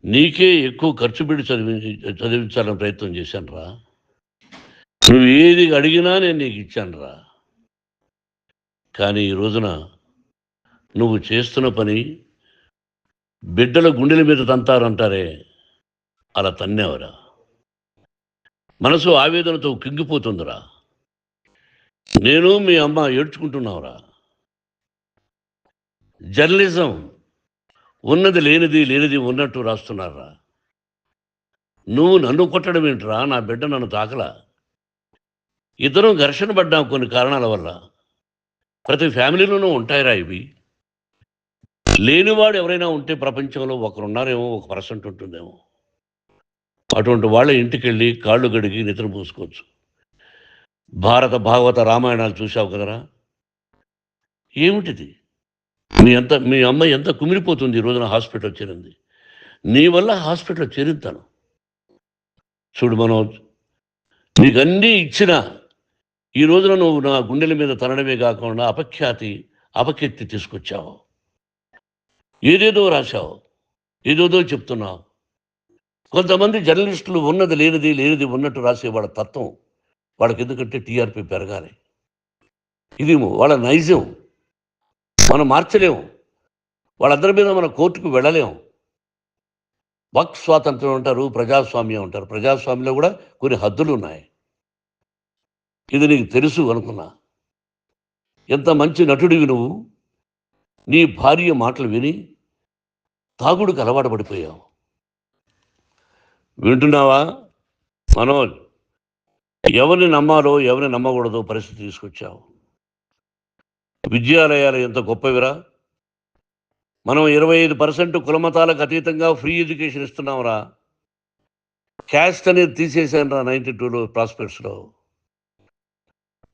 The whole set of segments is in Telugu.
నీకే ఎక్కువ ఖర్చు పెట్టి చదివించాలని ప్రయత్నం చేశానురా. నువ్వు ఏది అడిగినా నేను నీకు ఇచ్చానురా. కానీ ఈ రోజున నువ్వు చేస్తున్న పని బిడ్డల గుండెల మీద తంతారంటారే, అలా తన్నావురా. మనసు ఆవేదనతో కింగిపోతుందిరా. నేను మీ అమ్మ ఏడ్చుకుంటున్నావురా. జర్నలిజం ఉన్నది లేనిది, లేనిది ఉన్నట్టు రాస్తున్నారా. నువ్వు నన్ను కొట్టడం ఏంట్రా? నా బిడ్డ నన్ను తాకలా. ఇద్దరం ఘర్షణ పడ్డాం కొన్ని కారణాల వల్ల. ప్రతి ఫ్యామిలీలోనూ ఉంటాయిరా ఇవి. లేనివాడు ఎవరైనా ఉంటే ప్రపంచంలో ఒకరున్నారేమో, 1% ఉంటుందేమో. అటువంటి వాళ్ళ ఇంటికి వెళ్ళి కాళ్ళు గడిగి నిద్ర పూసుకోవచ్చు. భారత భాగవత రామాయణాలు చూశావు కదరా. ఏమిటిది? మీ అమ్మ ఎంత కుమిలిపోతుంది ఈ రోజున హాస్పిటల్ చేరింది. నీ వల్ల హాస్పిటల్ చేరుతాను. చూడు మనోజ్, నీకన్నీ ఇచ్చిన ఈ రోజున నువ్వు నా గుండెల మీద తనడమే కాకుండా అపకీర్తి తీసుకొచ్చావు. ఏదేదో రాశావు, ఏదేదో చెప్తున్నావు. కొంతమంది జర్నలిస్టులు ఉన్నది లేనిది, లేనిది ఉన్నట్టు రాసే వాళ్ళ తత్వం వాళ్ళకి ఎందుకంటే టీఆర్పీ పెరగాలి. ఇది వాళ్ళ నైజం. మనం మార్చలేము. వాళ్ళందరి మీద మన కోర్టుకు వెళ్ళలేము. వాక్ స్వాతంత్రం అంటారు, ప్రజాస్వామ్యం అంటారు. ప్రజాస్వామ్యంలో కూడా కొన్ని హద్దులు ఉన్నాయి. ఇది నీకు తెలుసు అనుకున్నా. ఎంత మంచి నటుడివి నువ్వు. నీ భార్య మాటలు విని తాగుడుకు అలవాటు పడిపోయావు. వింటున్నావా మనోజ్? ఎవరిని నమ్మాలో ఎవరిని నమ్మకూడదో పరిస్థితి తీసుకొచ్చావు. విద్యాలయాలు ఎంత గొప్పవిరా. మనం 25% కులమతాలకు అతీతంగా ఫ్రీ ఎడ్యుకేషన్ ఇస్తున్నాంరా. క్యాస్ట్ అనేది తీసేసానురా 92లో ప్రాస్పెక్ట్స్లో.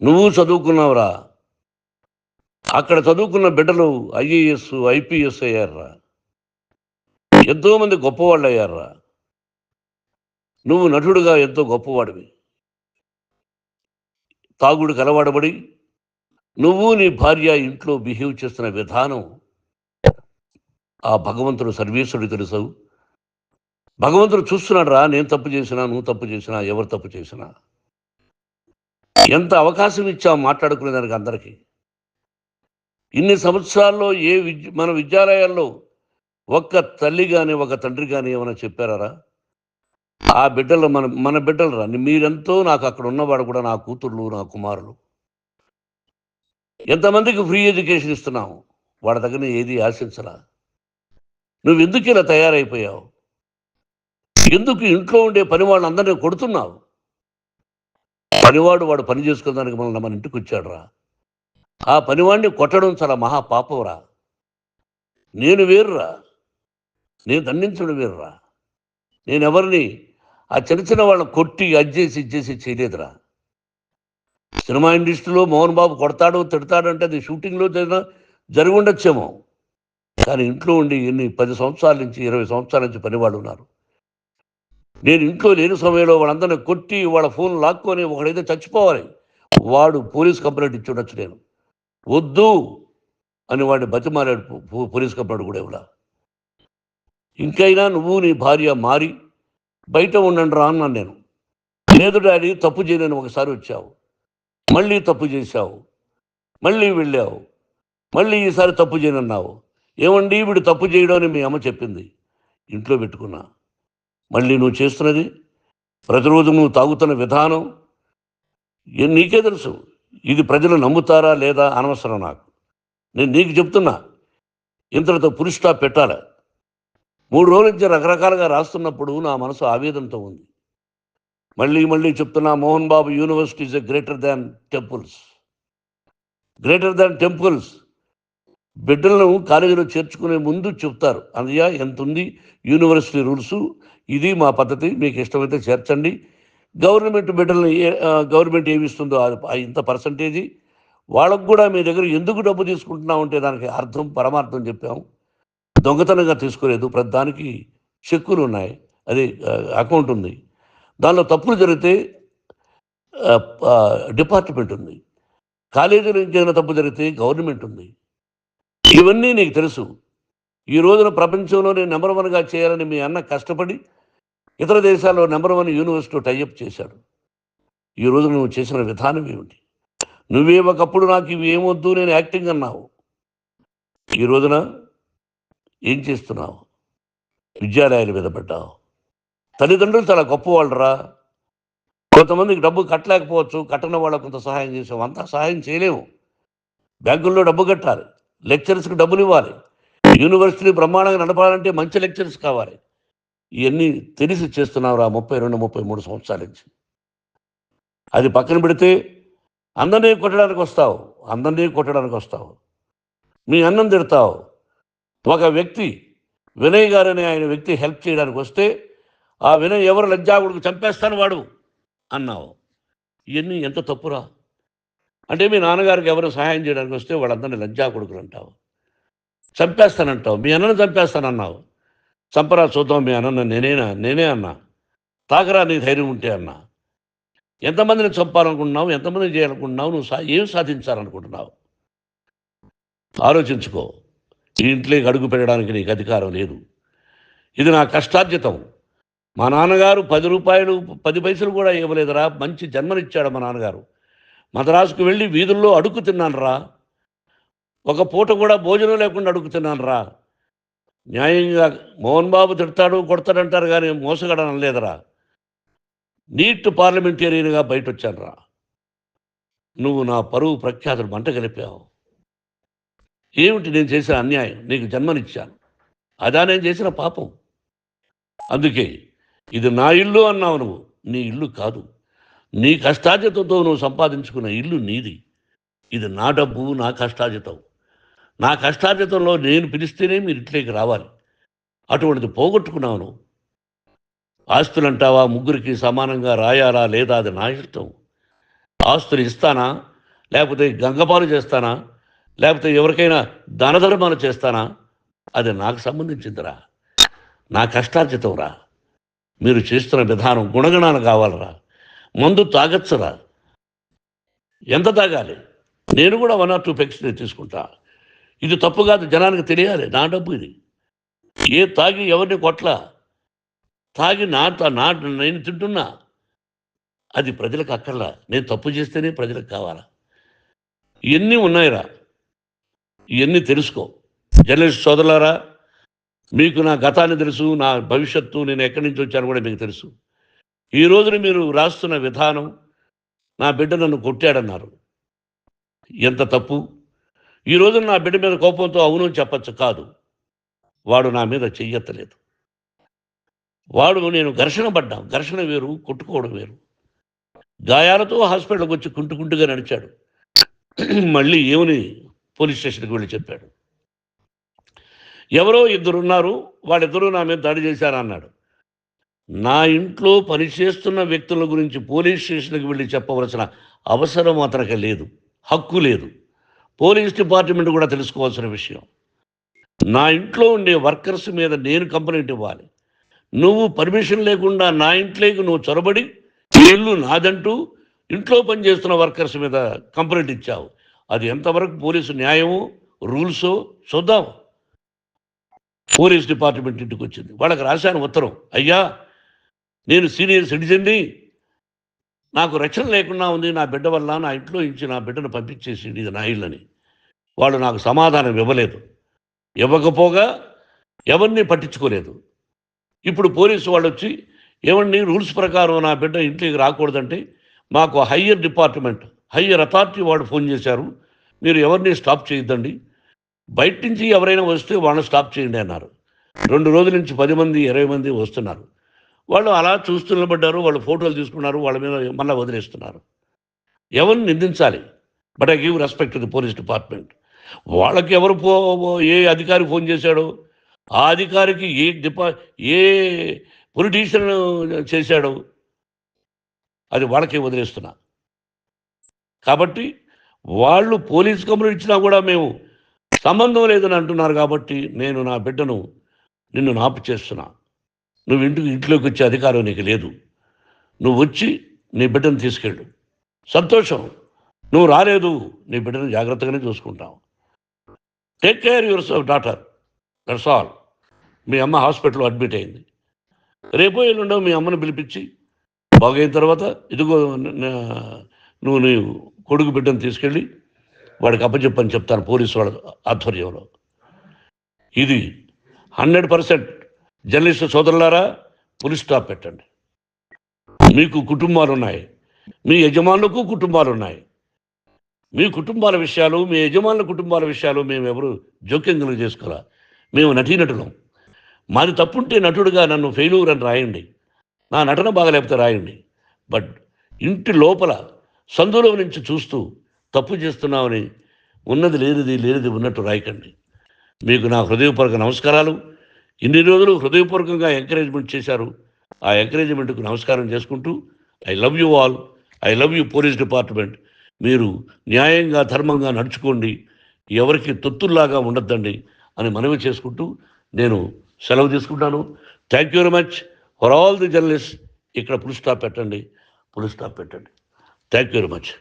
నువ్వు చదువుకున్నావురా. అక్కడ చదువుకున్న బిడ్డలు ఐఏఎస్, ఐపీఎస్ అయ్యారురా. ఎంతోమంది గొప్పవాళ్ళు అయ్యారురా. నువ్వు నటుడుగా ఎంతో గొప్పవాడివి. తాగుడికి అలవాడబడి నువ్వు నీ భార్య ఇంట్లో బిహేవ్ చేస్తున్న విధానం ఆ భగవంతుడు సర్వేశ్వరుడు తెలుసు. భగవంతుడు చూస్తున్నాడు రా. నేను తప్పు చేసినా, నువ్వు తప్పు చేసినా, ఎవరు తప్పు చేసినా. ఎంత అవకాశం ఇచ్చావు మాట్లాడుకునేదానికి అందరికీ. ఇన్ని సంవత్సరాల్లో మన విద్యాలయాల్లో ఒక్క తల్లి కానీ ఒక తండ్రి కానీ ఏమైనా చెప్పారా? ఆ బిడ్డలు మన బిడ్డలు రా. మీరెంతో నాకు అక్కడ ఉన్నవాడు కూడా నా కూతుర్లు, నా కుమారులు. ఎంతమందికి ఫ్రీ ఎడ్యుకేషన్ ఇస్తున్నావు. వాడి దగ్గర ఏది ఆశించరా. నువ్వు ఎందుకు ఇలా తయారైపోయావు? ఎందుకు ఇంట్లో ఉండే పని వాళ్ళందరినీ కొడుతున్నావు? పనివాడు వాడు పని చేసుకునేదానికి మన ఇంటికి వచ్చాడు రా. ఆ పనివాడిని కొట్టడం చాలా మహాపాపంరా. నేను వేరురా. నేను దండించడం వేరురా. నేను ఎవరిని ఆ చిన్న వాళ్ళని కొట్టి ఇచ్చేసి చేయలేదురా. సినిమా ఇండస్ట్రీలో మోహన్ బాబు కొడతాడు, తిడతాడు అంటే అది షూటింగ్లో జరిగి ఉండొచ్చేమో. కానీ ఇంట్లో ఉండి 10 సంవత్సరాల నుంచి 20 సంవత్సరాల నుంచి పనివాళ్ళు ఉన్నారు. నేను ఇంట్లో లేని సమయంలో వాళ్ళందరినీ కొట్టి వాళ్ళ ఫోన్ లాక్కొని ఒకడైతే చచ్చిపోవాలి. వాడు పోలీస్ కంప్లైంట్ ఇచ్చి ఉండొచ్చు. నేను వద్దు అని వాడిని బతిమాలాడు. పోలీస్ కంప్లైంట్ కూడా ఇవ్వలా. ఇంకైనా నువ్వు నీ భార్య మారి బయట ఉండండి రా అన్నాను నేను. లేదు డాడీ, తప్పు చేయలేని ఒకసారి వచ్చావు, మళ్ళీ తప్పు చేశావు, మళ్ళీ వెళ్ళావు, మళ్ళీ ఈసారి తప్పు చేయనన్నావు. ఏమండి వీడు తప్పు చేయడం అని మీ అమ్మ చెప్పింది. ఇంట్లో పెట్టుకున్నా. మళ్ళీ నువ్వు చేస్తున్నది, ప్రతిరోజు నువ్వు తాగుతున్న విధానం నీకే తెలుసు. ఇది ప్రజలు నమ్ముతారా లేదా అనవసరం నాకు. నేను నీకు చెప్తున్నా, ఇంతటితో పులి స్టాప్ పెట్టాలి. 3 రోజుల నుంచి రకరకాలుగా రాస్తున్నప్పుడు నా మనసు ఆవేదనతో ఉంది. మళ్ళీ చెప్తున్నా, Mohan Babu university is greater than temples. Greater than temples. బిడ్డలను కాలేజీలో చేర్చుకునే ముందు చెప్తారు, అన్నయ్య ఎంత ఉంది యూనివర్సిటీ రూల్స్, ఇది మా పద్ధతి, మీకు ఇష్టమైతే చేర్చండి. గవర్నమెంట్ బిడ్డలను గవర్నమెంట్ ఏమి ఇస్తుందో ఇంత పర్సంటేజీ వాళ్ళకు కూడా మీ దగ్గర ఎందుకు డబ్బు తీసుకుంటున్నాం అంటే దానికి అర్థం పరమార్థం చెప్పాము. దొంగతనంగా తీసుకోలేదు. ప్రతి దానికి చెక్కులు ఉన్నాయి, అది అకౌంట్ ఉంది. దానిలో తప్పులు జరిగితే డిపార్ట్మెంట్ ఉంది. కాలేజీలో ఇంకేదైనా తప్పు జరిగితే గవర్నమెంట్ ఉంది. ఇవన్నీ నీకు తెలుసు. ఈ రోజున ప్రపంచంలోనే నెంబర్ వన్గా చేయాలని మీ అన్న కష్టపడి ఇతర దేశాల్లో నెంబర్ వన్ యూనివర్సిటీ టైఅప్ చేశాడు. ఈ రోజు నువ్వు చేసిన విధానం ఏమిటి? నువ్వే ఒకప్పుడు నాకు ఇవి ఏమొద్దు నేను యాక్టింగ్ అన్నావు. ఈ రోజున ఏం చేస్తున్నావు? విద్యాలయాల మీద పడ్డావు. తల్లిదండ్రులు చాలా గొప్పవాళ్ళరా. కొంతమందికి డబ్బు కట్టలేకపోవచ్చు, కట్టని వాళ్ళకు కొంత సహాయం చేసావు. అంతా సహాయం చేయలేము. బ్యాంకుల్లో డబ్బు కట్టాలి, లెక్చరర్స్కి డబ్బులు ఇవ్వాలి, యూనివర్సిటీ బ్రహ్మాండంగా నడపాలంటే మంచి లెక్చరర్స్ కావాలి. ఇవన్నీ తెలిసి చేస్తున్నావురా 32, 33 సంవత్సరాల నుంచి. అది పక్కన పెడితే అందరినీ కొట్టడానికి వస్తావు. మీ అన్నం తిడతావు. ఒక వ్యక్తి వినయ్ గారనే ఆయన వ్యక్తి హెల్ప్ చేయడానికి వస్తే ఆ వినయ్ ఎవరు లజ్జాగుడికి చంపేస్తాను వాడు అన్నావు. ఇవన్నీ ఎంత తప్పురా? అంటే మీ నాన్నగారికి ఎవరు సహాయం చేయడానికి వస్తే వాళ్ళందరినీ లజ్జాగుడుకులు అంటావు, చంపేస్తానంటావు. మీ అన్నను చంపేస్తానన్నావు. చంపరా చూద్దాం మీ అన్న. నేనే అన్నా. తాకరా నీ ధైర్యం ఉంటే అన్నా. ఎంతమందిని చంపాలనుకుంటున్నావు? ఎంతమందిని చేయాలనుకుంటున్నావు? నువ్వు ఏం సాధించాలనుకుంటున్నావు? ఆలోచించుకో. ఈ ఇంట్లోకి అడుగు పెట్టడానికి నీకు అధికారం లేదు. ఇది నా కష్టార్జితం. మా నాన్నగారు 10 రూపాయలు 10 పైసలు కూడా ఇవ్వలేదురా. మంచి జన్మనిచ్చాడు మా నాన్నగారు. మద్రాసుకు వెళ్ళి వీధుల్లో అడుగు తిన్నాను రా. ఒక పూట కూడా భోజనం లేకుండా అడుగు తిన్నాను రా. న్యాయంగా మోహన్ బాబు తిడతాడు కొడతాడంటారు కానీ మోసగడనం లేదురా. నీట్ పార్లమెంటేరియన్గా బయట వచ్చాను రా. నువ్వు నా పరువు ప్రఖ్యాతులు మంట కలిపావు. ఏమిటి నేను చేసిన అన్యాయం? నీకు జన్మనిచ్చాను, అదా నేను చేసిన పాపం. అందుకే ఇది నా ఇల్లు అన్నావు. నువ్వు నీ ఇల్లు కాదు. నీ కష్టార్జితంతో నువ్వు సంపాదించుకున్న ఇల్లు నీది. ఇది నా డబ్బు, నా కష్టార్జితం. నా కష్టార్జితంలో నేను పిలిస్తేనే మీరు ఇంట్లోకి రావాలి. అటువంటిది పోగొట్టుకున్నావు నువ్వు. ఆస్తులు అంటావా? ముగ్గురికి సమానంగా రాయాలా లేదా అది నా ఇష్టం. ఆస్తులు ఇస్తానా, లేకపోతే గంగపాలు చేస్తానా, లేకపోతే ఎవరికైనా దానధర్మాలు చేస్తానా, అది నాకు సంబంధించిందిరా. నా కష్టార్జితం రా. మీరు చేస్తున్న విధానం గుణగణాలు కావాలరా. మందు తాగచ్చురా. ఎంత తాగాలి? నేను కూడా 1 or 2 పెగ్స్ తీసుకుంటా. ఇది తప్పు కాదు, జనానికి తెలియాలి. నా డబ్బు ఇది. తాగి ఎవరిని కొట్లా. తాగి నేను తింటున్నా. అది ప్రజలకు అక్కర్లా. నేను తప్పు చేస్తేనే ప్రజలకు కావాలా. ఇవన్నీ ఉన్నాయిరా. ఇవన్నీ తెలుసుకో. జర్నలిస్ట్ సోదరులారా, మీకు నా గతాన్ని తెలుసు, నా భవిష్యత్తు, నేను ఎక్కడి నుంచి వచ్చాను కూడా మీకు తెలుసు. ఈ రోజున మీరు రాస్తున్న విధానం, నా బిడ్డ నన్ను కొట్టాడన్నారు. ఎంత తప్పు! ఈ రోజున నా బిడ్డ మీద కోపంతో అవును చెప్పచ్చు. కాదు, వాడు నా మీద చెయ్యెత్తలేదు. నేను ఘర్షణ పడ్డాం. ఘర్షణ వేరు, కొట్టుకోవడం వేరు. గాయాలతో హాస్పిటల్కి వచ్చి కుంటుకుంటుగా నడిచాడు. మళ్ళీ ఏమని పోలీస్ స్టేషన్కి వెళ్ళి చెప్పాడు. ఎవరో 2 ఉన్నారు, వాళ్ళిద్దరూ నా మీద దాడి చేశారన్నాడు. నా ఇంట్లో పనిచేస్తున్న వ్యక్తుల గురించి పోలీస్ స్టేషన్కి వెళ్ళి చెప్పవలసిన అవసరం అతనికి లేదు, హక్కు లేదు. పోలీస్ డిపార్ట్మెంట్ కూడా తెలుసుకోవాల్సిన విషయం. నా ఇంట్లో ఉండే వర్కర్స్ మీద నేను కంప్లైంట్ ఇవ్వాలి. నువ్వు పర్మిషన్ లేకుండా నా ఇంట్లోకి నువ్వు చొరబడి ఇల్లు నాదంటూ ఇంట్లో పనిచేస్తున్న వర్కర్స్ మీద కంప్లైంట్ ఇచ్చావు. అది ఎంతవరకు పోలీసు న్యాయమో రూల్సో చూద్దాం. పోలీస్ డిపార్ట్మెంట్ ఇంటికి వచ్చింది. వాళ్ళకి రాశాను ఉత్తరం. అయ్యా, నేను సీనియర్ సిటిజన్ని, నాకు రక్షణ లేకుండా ఉంది. నా బిడ్డ వల్ల నా ఇంట్లో నుంచి నా బిడ్డను పంపించేసి ఇది నా ఇల్లని. వాళ్ళు నాకు సమాధానం ఇవ్వలేదు. ఇవ్వకపోగా ఎవరిని పట్టించుకోలేదు. ఇప్పుడు పోలీసు వాళ్ళు వచ్చి ఏమండి రూల్స్ ప్రకారం నా బిడ్డ ఇంట్లోకి రాకూడదంటే మాకు హయ్యర్ అథారిటీ వాళ్ళు ఫోన్ చేశారు. మీరు ఎవరిని స్టాప్ చేయొద్దండి, బయట నుంచి ఎవరైనా వస్తే వాళ్ళని స్టాప్ చేయండి అన్నారు. 2 రోజుల నుంచి 10 మంది 20 మంది వస్తున్నారు. వాళ్ళు అలా చూస్తూ నిలబడ్డారు. వాళ్ళు ఫోటోలు తీసుకున్నారు. వాళ్ళ మీద మళ్ళీ వదిలేస్తున్నారు. ఎవరిని నిందించాలి? But I give respect to the police department. వాళ్ళకి ఏ అధికారి ఫోన్ చేశాడో, ఆ అధికారికి ఏ పొలిటీషియన్ చేశాడో అది వాళ్ళకే వదిలేస్తున్నా. కాబట్టి వాళ్ళు పోలీస్ కంప్లైంట్ ఇచ్చినా కూడా మేము సంబంధం లేదని అంటున్నారు. కాబట్టి నేను నా బిడ్డను నిన్ను నాపు చేస్తున్నా. నువ్వు ఇంట్లోకి వచ్చే అధికారం నీకు లేదు. నువ్వు వచ్చి నీ బిడ్డను తీసుకెళ్ళు. సంతోషం. నువ్వు రాలేదు, నీ బిడ్డను జాగ్రత్తగానే చూసుకుంటావు. Take care your daughter. That's all. మీ అమ్మ హాస్పిటల్లో అడ్మిట్ అయింది. రేపో ఎల్లుండో మీ అమ్మని పిలిపించి బాగైన తర్వాత ఇదిగో నువ్వు నీ కొడుకు బిడ్డను తీసుకెళ్ళి వాడికి అప్పచెప్పని చెప్తాను పోలీసు వాళ్ళ ఆధ్వర్యంలో. ఇది 100% జర్నలిస్టు సోదరులారా, పులి స్టాప్ పెట్టండి. మీకు కుటుంబాలు ఉన్నాయి, మీ యజమానులకు కుటుంబాలు ఉన్నాయి. మీ కుటుంబాల విషయాలు, మీ యజమానుల కుటుంబాల విషయాలు మేమెవరు జోక్యం కలుగ చేసుకోవాలా. మేము నటీనటులం. మాది తప్పుంటే నటుడుగా నన్ను ఫెయిల్యూర్ అని రాయండి, నా నటన బాగలేకపోతే రాయండి. బట్ ఇంటి లోపల సందులో నుంచి చూస్తూ తప్పు చేస్తున్నామని ఉన్నది లేనిది లేనిది ఉన్నట్టు రాయకండి. మీకు నా హృదయపూర్వక నమస్కారాలు. ఇన్ని రోజులు హృదయపూర్వకంగా ఎంకరేజ్మెంట్ చేశారు. ఆ ఎంకరేజ్మెంట్కు నమస్కారం చేసుకుంటూ I love you all. I love you police department. మీరు న్యాయంగా ధర్మంగా నడుచుకోండి, ఎవరికి తొత్తుల్లాగా ఉండొద్దండి అని మనవి చేసుకుంటూ నేను సెలవు తీసుకుంటాను. Thank you very much for all the journalist. ఇక్కడ పులి స్టాప్ పెట్టండి, పులి స్టాప్ పెట్టండి. Thank you very much.